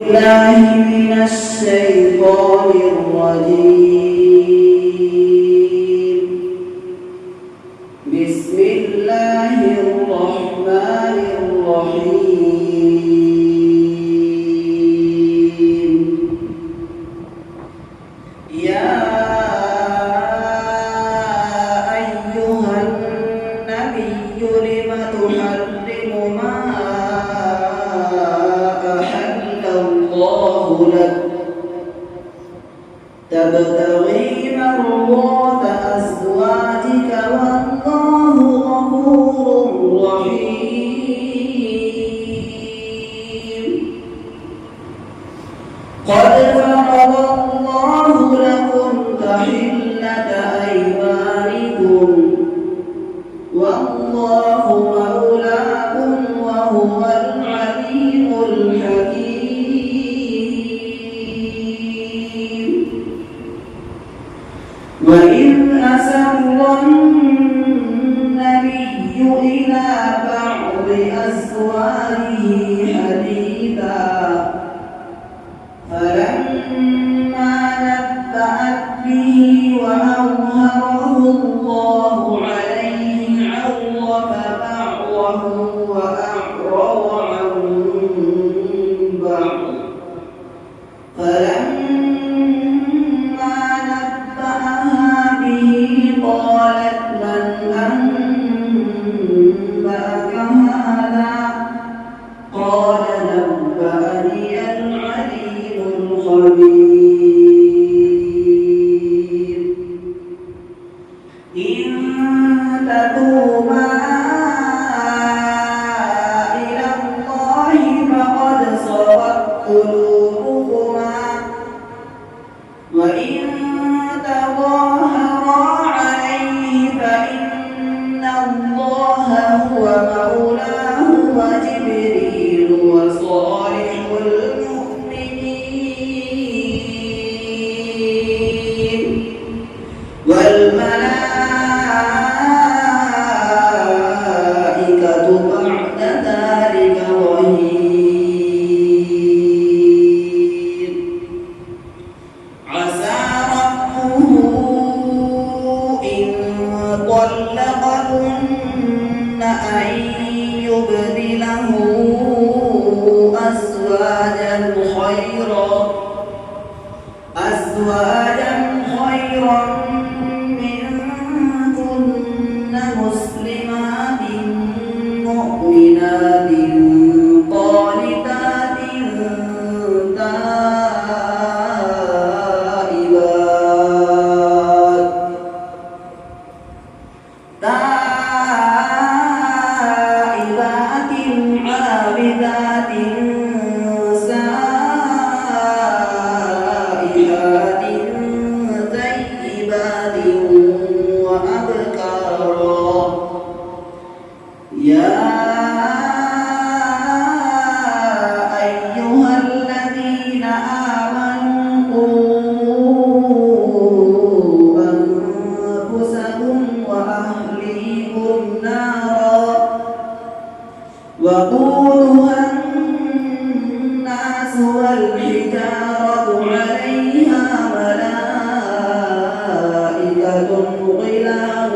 بالله من الشيطان الرجيم. بسم الله الرحمن الرحيم. يا أيها النبي لم تحرم ما الله لك تبتغي مرضات أزواجك والله غفور رحيم. قد فرض الله لكم تحلة أيمانكم والله مولاكم وهو العليم الحكيم. وإذ أسر النبي إلى بعض أزواجه حديثا فلما نبأت به وأظهره الله عليه عرف بعضه وأعرض عن بعض. فلما نبأها به قالت من أنبأك هذا؟ قال نبأني العليم الخبير. إن تتوبا إلى الله فقد صغت قلوبكما وإن تظاهرا عليه فإن الله هو مولاه وجبريل وصالح المؤمنين والملائكة بعد ذلك ظهير. عسى ربه إن طلقكن أن يبدله أزواجا خيرا منكن مسلمات مؤمنات قانتات تائبات عابدات سائحات طيبات وأبكارا. يا أيها الذين آمنوا قوا أنفسكم وأهليكم نارا وقودها الناس والحجارة عليها ملائكة غلاظ